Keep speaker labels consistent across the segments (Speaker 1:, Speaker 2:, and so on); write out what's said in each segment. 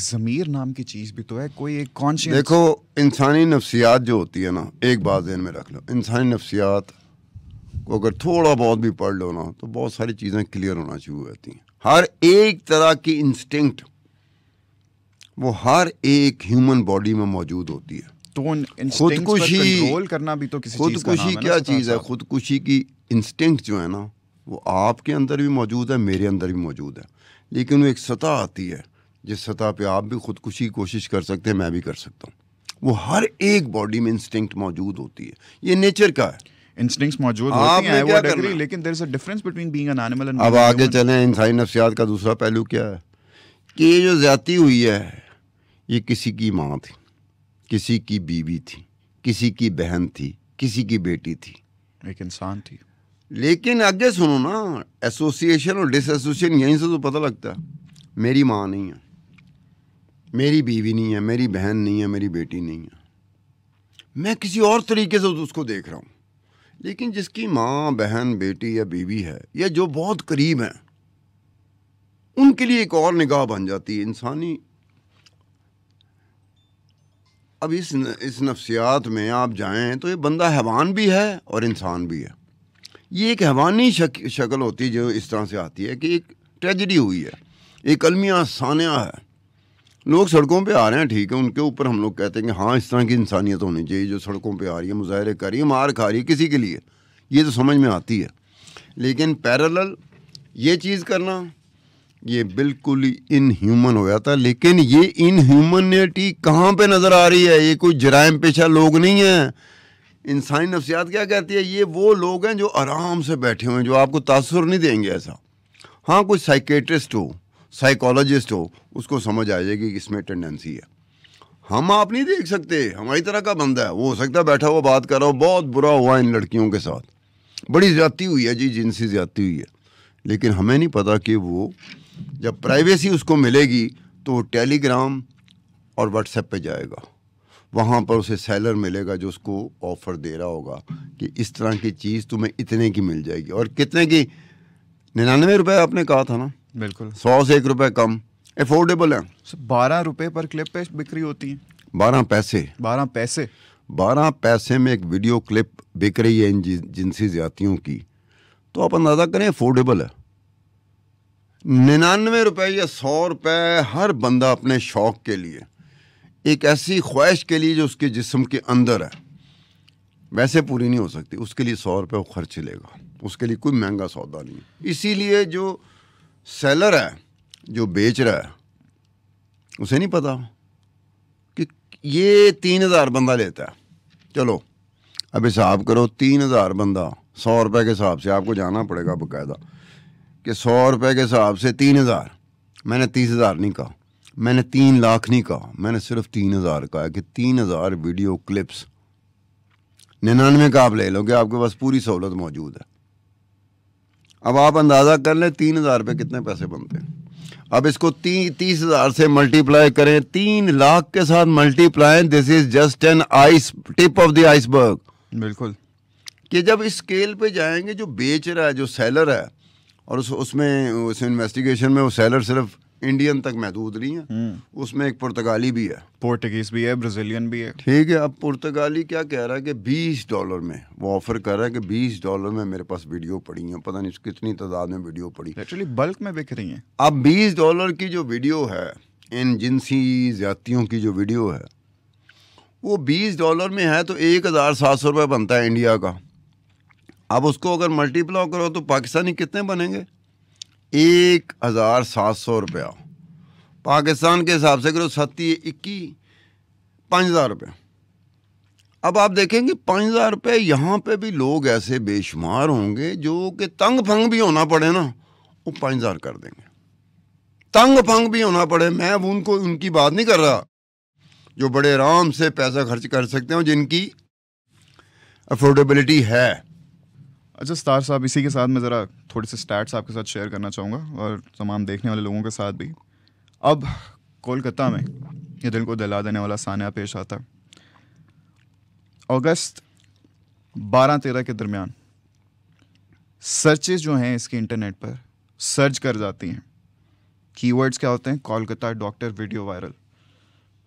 Speaker 1: ज़मीर नाम की चीज़ भी तो है, कोई एक कॉन्शियस।
Speaker 2: देखो, इंसानी नफ्सियात जो होती है ना, एक बात ध्यान में रख लो, इंसानी नफ्सियात को अगर थोड़ा बहुत भी पढ़ लो ना तो बहुत सारी चीज़ें क्लियर होना शुरू हो जाती हैं। हर एक तरह की इंस्टिंक्ट वो हर एक ह्यूमन बॉडी में मौजूद होती है।
Speaker 1: तो खुदकुशी कंट्रोल करना भी तो किसी चीज़ का नाम है ना।
Speaker 2: क्या चीज़ है? खुदकुशी की इंस्टिंक्ट जो है ना वो आपके अंदर भी मौजूद है, मेरे अंदर भी मौजूद है, लेकिन वो एक सतह आती है जिस सतह पे आप भी खुदकुशी की कोशिश कर सकते हैं, मैं भी कर सकता हूँ। वो हर एक बॉडी में इंस्टिंक्ट मौजूद होती है, ये नेचर का है।
Speaker 1: इंस्टिंक्ट्स मौजूद होती हैं, वो एग्री, लेकिन there is a difference between being an animal and.
Speaker 2: अब आगे चलें, इंसानी नफ्सियात का दूसरा पहलू क्या है कि ये जो ज्यादती हुई है ये किसी की माँ थी, किसी की बीवी थी, किसी की बहन थी, किसी की बेटी थी,
Speaker 1: एक इंसान थी।
Speaker 2: लेकिन आगे सुनो ना, एसोसिएशन और डिसएसोसिएशन यहीं से तो पता लगता है। मेरी माँ नहीं है, मेरी बीवी नहीं है, मेरी बहन नहीं है, मेरी बेटी नहीं है, मैं किसी और तरीके से उसको देख रहा हूँ। लेकिन जिसकी माँ, बहन, बेटी या बीवी है या जो बहुत करीब हैं, उनके लिए एक और निगाह बन जाती है इंसानी। अब इस नफ्सियात में आप जाएं तो ये बंदा हैवान भी है और इंसान भी है। ये एक हैवानी शक्ल होती है जो इस तरह से आती है कि एक ट्रेजेडी हुई है, एक अलमिया सानिया है। लोग सड़कों पे आ रहे हैं, ठीक है, उनके ऊपर हम लोग कहते हैं कि हाँ इस तरह की इंसानियत होनी चाहिए जो सड़कों पे आ रही है, मुजाहरे कर रही है, मार खा रही है किसी के लिए, ये तो समझ में आती है। लेकिन पैरेलल ये चीज़ करना ये बिल्कुल ही इनह्यूमन हो जाता है। लेकिन ये इनह्यूमनिटी कहाँ पे नज़र आ रही है? ये कोई जराइम पेशा लोग नहीं हैं। इंसानी नफ्सियात क्या कहती है? ये वो लोग हैं जो आराम से बैठे हुए हैं, जो आपको तासुर नहीं देंगे ऐसा। हाँ, कोई साइकेट्रिस्ट हो, साइकोलॉजिस्ट हो, उसको समझ आ जाएगी कि इसमें टेंडेंसी है। हम आप नहीं देख सकते, हमारी तरह का बंदा है, वो हो सकता है बैठा हुआ बात कर रहा हो, बहुत बुरा हुआ इन लड़कियों के साथ, बड़ी ज़्यादती हुई है जी, जिनसी ज़्यादती हुई है, लेकिन हमें नहीं पता कि वो जब प्राइवेसी उसको मिलेगी तो टेलीग्राम और व्हाट्सएप पे जाएगा, वहाँ पर उसे सेलर मिलेगा जो उसको ऑफ़र दे रहा होगा कि इस तरह की चीज़ तुम्हें इतने की मिल जाएगी। और कितने की? 99 रुपये आपने कहा था ना?
Speaker 1: बिल्कुल,
Speaker 2: 100 से 1 रुपये कम, एफोर्डेबल है।
Speaker 1: 12 रुपये पर क्लिप पे बिक्री होती है।
Speaker 2: 12 पैसे
Speaker 1: 12 पैसे
Speaker 2: 12 पैसे में एक वीडियो क्लिप बिक रही है इन जिनसी ज़्यादतियों की, तो आप अंदाज़ा करें अफोर्डेबल है। 99 रुपये या 100 रुपये हर बंदा अपने शौक़ के लिए, एक ऐसी ख्वाहिश के लिए जो उसके जिस्म के अंदर है, वैसे पूरी नहीं हो सकती, उसके लिए 100 रुपये वो खर्च लेगा, उसके लिए कोई महंगा सौदा नहीं है। इसीलिए जो सेलर है, जो बेच रहा है, उसे नहीं पता कि ये 3000 बंदा लेता है। चलो अब हिसाब करो, 3000 बंदा 100 रुपये के हिसाब से आपको जाना पड़ेगा बाकायदा कि 100 रुपये के हिसाब से 3000, मैंने 30,000 नहीं कहा, मैंने 3 लाख नहीं कहा, मैंने सिर्फ 3000 कहा कि 3000 वीडियो क्लिप्स 99 का आप ले लो कि आपके पास पूरी सहूलत मौजूद है। अब आप अंदाज़ा कर लें 3000 रुपये कितने पैसे बनते हैं। अब इसको 30,000 से मल्टीप्लाई करें, 3 लाख के साथ multiply, this is just an ice tip of the iceberg.
Speaker 1: बिल्कुल, कि
Speaker 2: जब इस स्केल पे जाएंगे, जो बेच रहा है, जो सेलर है, और उसमें उस इन्वेस्टिगेशन में वो सेलर सिर्फ इंडियन तक महदूद नहीं है, उसमें एक पुर्तगाली भी है,
Speaker 1: पोर्टुगीज भी है, ब्राज़ीलियन भी है।
Speaker 2: ठीक है। अब पुर्तगाली क्या कह रहा है कि $20 में वो ऑफर कर रहा है कि $20 में मेरे पास वीडियो पड़ी है, पता नहीं कितनी तादाद में वीडियो पड़ी,
Speaker 1: एक्चुअली बल्क में बिक रही हैं।
Speaker 2: अब $20 की जो वीडियो है, इन जिनसी ज़्यादतियों की जो वीडियो है, वो $20 में है तो 1700 रुपये बनता है इंडिया का। अब उसको अगर मल्टीप्लाई करो तो पाकिस्तानी कितने बनेंगे? 1700 रुपया। पाकिस्तान के हिसाब से करो 7-21 5,000 रुपये। अब आप देखेंगे 5,000 रुपये, यहाँ पे भी लोग ऐसे बेशुमार होंगे जो कि तंग फंग भी होना पड़े ना, वो 5,000 कर देंगे। तंग फंग भी होना पड़े, मैं उनको उनकी बात नहीं कर रहा, जो बड़े आराम से पैसा खर्च कर सकते हैं, जिनकी अफोर्डेबिलिटी है।
Speaker 1: अच्छा स्टार साहब, इसी के साथ मैं ज़रा थोड़ी सी स्टैट्स आपके साथ शेयर करना चाहूँगा और तमाम देखने वाले लोगों के साथ भी। अब कोलकाता में ये दिल को दहला देने वाला सानिया पेश आता है। अगस्त 12-13 के दरमियान सर्चेस जो हैं इसकी इंटरनेट पर सर्च कर जाती हैं कीवर्ड्स क्या होते हैं? Kolkata doctor video viral,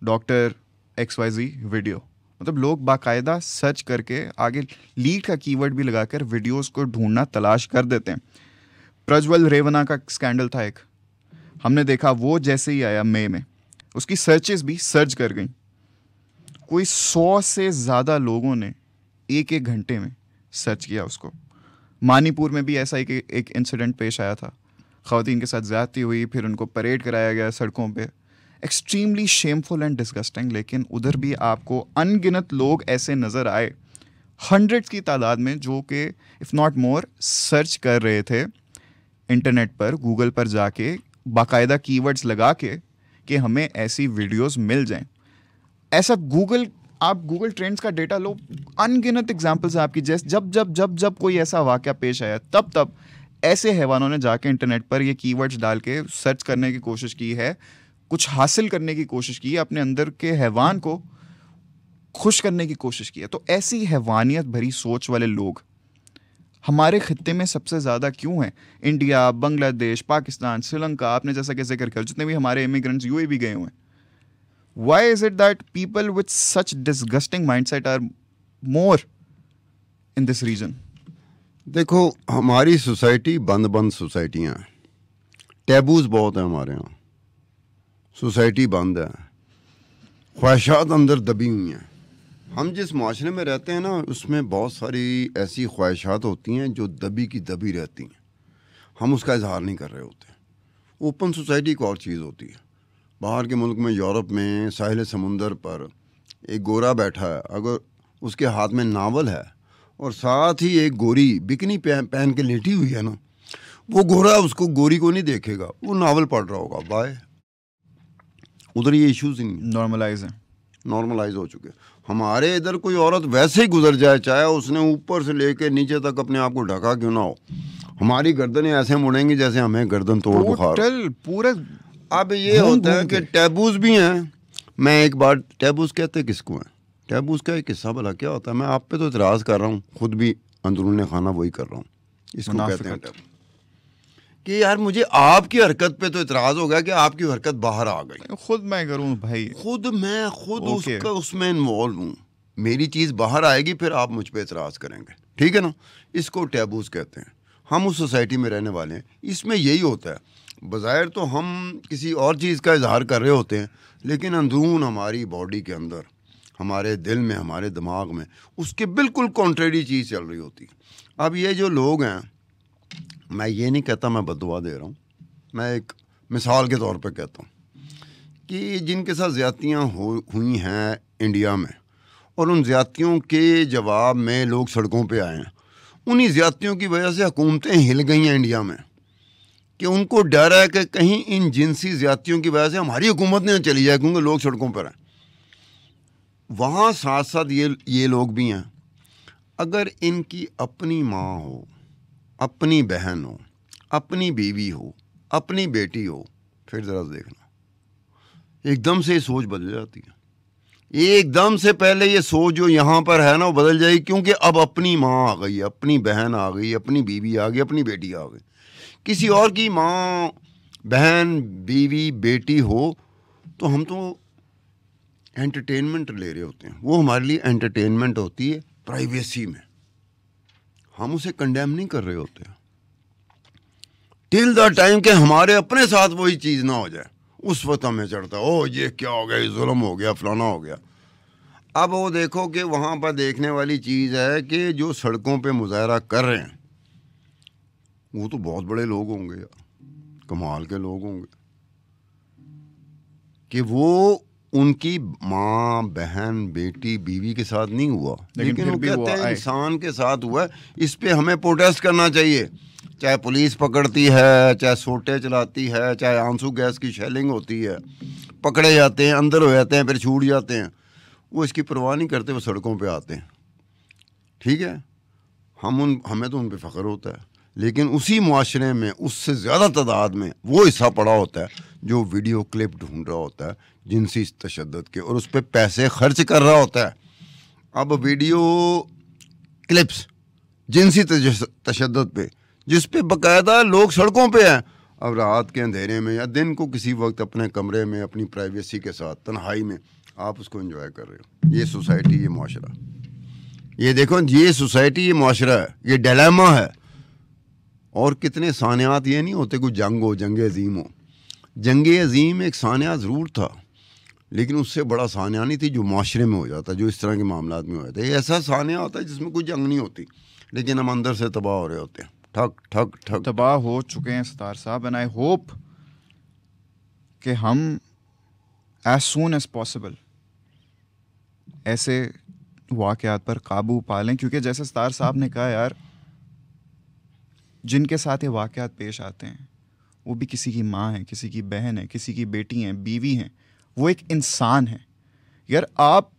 Speaker 1: doctor XYZ video. मतलब लोग बाकायदा सर्च करके आगे लीड का कीवर्ड भी लगाकर वीडियोस को ढूंढना तलाश कर देते हैं। प्रज्वल रेवना का स्कैंडल था एक, हमने देखा वो जैसे ही आया मई में, उसकी सर्चेस भी सर्च कर गई। कोई 100 से ज़्यादा लोगों ने एक घंटे में सर्च किया उसको। मानीपुर में भी ऐसा एक इंसिडेंट पेश आया था, ख़वातीन के साथ ज़्यादती हुई, फिर उनको परेड कराया गया सड़कों पे। Extremely shameful and disgusting. लेकिन उधर भी आपको अनगिनत लोग ऐसे नज़र आए, हंड्रेड्स की तादाद में, जो कि इफ़ नॉट मोर सर्च कर रहे थे इंटरनेट पर, गूगल पर जाके बाकायदा कीवर्ड्स लगा के कि हमें ऐसी वीडियोस मिल जाएं। ऐसा आप गूगल ट्रेंड्स का डेटा लो, अनगिनत एग्जांपल्स हैं आपकी। जैसे जब जब जब जब कोई ऐसा वाक़या पेश आया, तब तब ऐसे हैवानों ने जाके इंटरनेट पर ये कीवर्ड्स डाल के सर्च करने की कोशिश की है, कुछ हासिल करने की कोशिश की है, अपने अंदर के हैवान को खुश करने की कोशिश की है। तो ऐसी हैवानियत भरी सोच वाले लोग हमारे खित्ते में सबसे ज़्यादा क्यों हैं? इंडिया, बांग्लादेश, पाकिस्तान, श्रीलंका, आपने जैसा कि जिक्र किया, जितने भी हमारे इमिग्रेंट्स UAE गए हुए हैं, why is it that people with such disgusting mindset are more in this region?
Speaker 2: देखो, हमारी सोसाइटी बंद सोसाइटियाँ हैं, टैबूज बहुत हैं हमारे यहाँ, सोसाइटी बंद है, ख्वाहिशात अंदर दबी हुई हैं। हम जिस माशरे में रहते हैं ना, उसमें बहुत सारी ऐसी ख्वाहिशात होती हैं जो दबी की दबी रहती हैं, हम उसका इजहार नहीं कर रहे होते। ओपन सोसाइटी एक और चीज़ होती है। बाहर के मुल्क में, यूरोप में, साहिल समुंदर पर एक गोरा बैठा है, अगर उसके हाथ में नावल है और साथ ही एक गोरी बिकनी पहन के लेटी हुई है ना, वो गोरा उसको, गोरी को नहीं देखेगा, वो नावल पढ़ रहा होगा। बाय उधर ये इश्यूज ही नहीं, नॉर्मलाइज हो चुके। हमारे इधर कोई औरत वैसे ही गुजर जाए, चाहे उसने ऊपर से लेके नीचे तक अपने आप को ढका क्यों ना हो, हमारी गर्दनें ऐसे मुड़ेंगी जैसे हमें गर्दन तोड़ बुखार पूरे। अब ये होता है कि टैबूज भी हैं। मैं एक बार, टैबूज कहते किसको हैं? टैबूज का एक किस्सा भला क्या होता है? मैं आप पे तो इतराज़ कर रहा हूँ, खुद भी अंदरूनी खाना वही कर रहा हूँ। इसको कहते हैं टैबू। कि यार मुझे आपकी हरकत पे तो इतराज़ हो गया कि आपकी हरकत बाहर आ गई।
Speaker 1: खुद मैं करूँ भाई,
Speaker 2: मैं खुद उसका उसमें इन्वॉल्व हूँ, मेरी चीज़ बाहर आएगी, फिर आप मुझ पे इतराज़ करेंगे, ठीक है ना? इसको टैबूज कहते हैं। हम उस सोसाइटी में रहने वाले हैं, इसमें यही होता है। बज़ाहिर तो हम किसी और चीज़ का इजहार कर रहे होते हैं, लेकिन अंदरून हमारी बॉडी के अंदर, हमारे दिल में, हमारे दिमाग में उसके बिल्कुल कॉन्ट्रेरी चीज़ चल रही होती है। अब ये जो लोग हैं, मैं ये नहीं कहता मैं बददुआ दे रहा हूँ, मैं एक मिसाल के तौर पे कहता हूँ कि जिनके साथ ज़्यादतियाँ हुई हैं इंडिया में, और उन ज़्यादतियों के जवाब में लोग सड़कों पे आए हैं, उन्हीं ज़्यादतियों की वजह से हुकूमतें हिल गई हैं इंडिया में, कि उनको डर है कि कहीं इन जिनसी ज़्यादतियों की वजह से हमारी हुकूमत नहीं चली जाए, क्योंकि लोग सड़कों पर हैं। वहाँ साथ साथ ये लोग भी हैं। अगर इनकी अपनी माँ हो, अपनी बहन हो, अपनी बीवी हो, अपनी बेटी हो, फिर ज़रा देखना, एकदम से ये सोच बदल जाती है। एकदम से पहले ये सोच जो यहाँ पर है ना, वो बदल जाएगी, क्योंकि अब अपनी माँ आ गई, अपनी बहन आ गई, अपनी बीवी आ गई, अपनी बेटी आ गई। किसी और की माँ, बहन, बीवी, बेटी हो तो हम तो एंटरटेनमेंट ले रहे होते हैं, वो हमारे लिए एंटरटेनमेंट होती है प्राइवेसी में, हम उसे कंडेम नहीं कर रहे होते टिल द टाइम के हमारे अपने साथ वही चीज़ ना हो जाए। उस वक्त हमें चढ़ता है, ओ ये क्या हो गया, ये जुल्म हो गया, फलाना हो गया। अब वो देखो कि वहाँ पर देखने वाली चीज़ है कि जो सड़कों पे मुजाहरा कर रहे हैं वो तो बहुत बड़े लोग होंगे यार, कमाल के लोग होंगे, कि वो उनकी माँ, बहन, बेटी, बीवी के साथ नहीं हुआ, लेकिन वो कहते हैं इंसान के साथ हुआ। इस पे हमें प्रोटेस्ट करना चाहिए। चाहे पुलिस पकड़ती है, चाहे सोटे चलाती है, चाहे आंसू गैस की शेलिंग होती है, पकड़े जाते हैं, अंदर हो जाते हैं, फिर छूट जाते हैं, वो इसकी परवाह नहीं करते, वो सड़कों पे आते हैं, ठीक है? हमें तो उन पे फ़ख्र होता है, लेकिन उसी मुआशरे में उससे ज़्यादा तादाद में वो हिस्सा पड़ा होता है जो वीडियो क्लिप ढूंढ रहा होता है जिनसी तशद्दुद के, और उस पर पैसे खर्च कर रहा होता है। अब वीडियो क्लिप्स जिनसी तशद्दुद पे, जिस पे बाकायदा लोग सड़कों पे हैं, अब रात के अंधेरे में या दिन को किसी वक्त अपने कमरे में अपनी प्राइवेसी के साथ तन्हाई में आप उसको एंजॉय कर रहे हो। ये सोसाइटी, ये माशरा, ये देखो, ये सोसाइटी, ये माशरा है, ये डिलेमा है। और कितने सानियात ये नहीं होते कोई जंग हो, जंग अजीम हो। जंग अजीम एक सानिया ज़रूर था, लेकिन उससे बड़ा सानिया नहीं थी जो माशरे में हो जाता, जो इस तरह के मामलात में हो जाता है। ये ऐसा सानिया होता है जिसमें कोई जंग नहीं होती, लेकिन हम अंदर से तबाह हो रहे होते हैं, ठक ठक ठक।
Speaker 1: तबाह हो चुके हैं सत्तार साहब, एंड आई होप कि हम एज सून एज पॉसिबल ऐसे वाक़यात पर काबू पा लें, क्योंकि जैसे सत्तार साहब ने कहा यार, जिनके साथ ये वाक़यात पेश आते हैं वो भी किसी की माँ है, किसी की बहन है, किसी की बेटी हैं, बीवी हैं, वो एक इंसान है यार। आप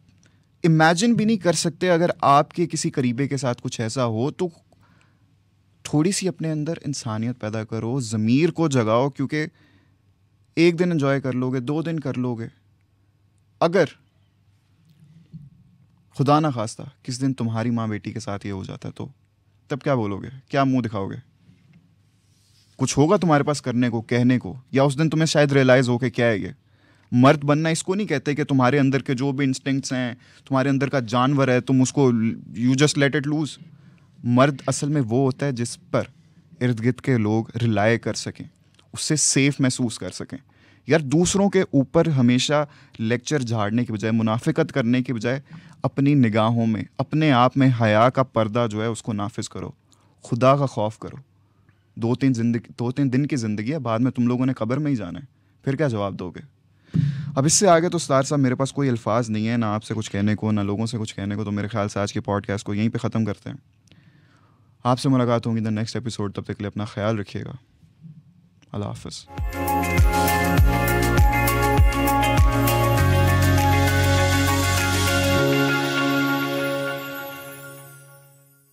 Speaker 1: इमेजिन भी नहीं कर सकते अगर आपके किसी करीबे के साथ कुछ ऐसा हो, तो थोड़ी सी अपने अंदर इंसानियत पैदा करो, ज़मीर को जगाओ, क्योंकि एक दिन एंजॉय कर लोगे, 2 दिन कर लोगे, अगर खुदा ना खास्ता किस दिन तुम्हारी माँ बेटी के साथ ये हो जाता है तो तब क्या बोलोगे, क्या मुंह दिखाओगे? कुछ होगा तुम्हारे पास करने को, कहने को, या उस दिन तुम्हें शायद रियलाइज़ हो कि क्या है ये मर्द बनना। इसको नहीं कहते कि तुम्हारे अंदर के जो भी इंस्टिंक्ट्स हैं, तुम्हारे अंदर का जानवर है, तुम उसको you just let it loose. मर्द असल में वो होता है जिस पर इर्द गिर्द के लोग रिलाय कर सकें, उससे सेफ महसूस कर सकें। यार दूसरों के ऊपर हमेशा लेक्चर झाड़ने के बजाय, मुनाफिकत करने के बजाय, अपनी निगाहों में, अपने आप में हया का पर्दा जो है उसको नाफिज करो, खुदा का खौफ करो। 2-3 दिन की ज़िंदगी है, बाद में तुम लोगों ने कब्र में ही जाना है, फिर क्या जवाब दोगे? अब इससे आगे तो सत्तार साहब मेरे पास कोई अल्फाज नहीं है, ना आपसे कुछ कहने को, ना लोगों से कुछ कहने को। तो मेरे ख्याल से आज के पॉडकास्ट को यहीं पे ख़त्म करते हैं। आपसे मुलाकात होगी द नेक्स्ट एपिसोड, तब तक के लिए अपना ख्याल रखिएगा। अल्लाह हाफ़िज़।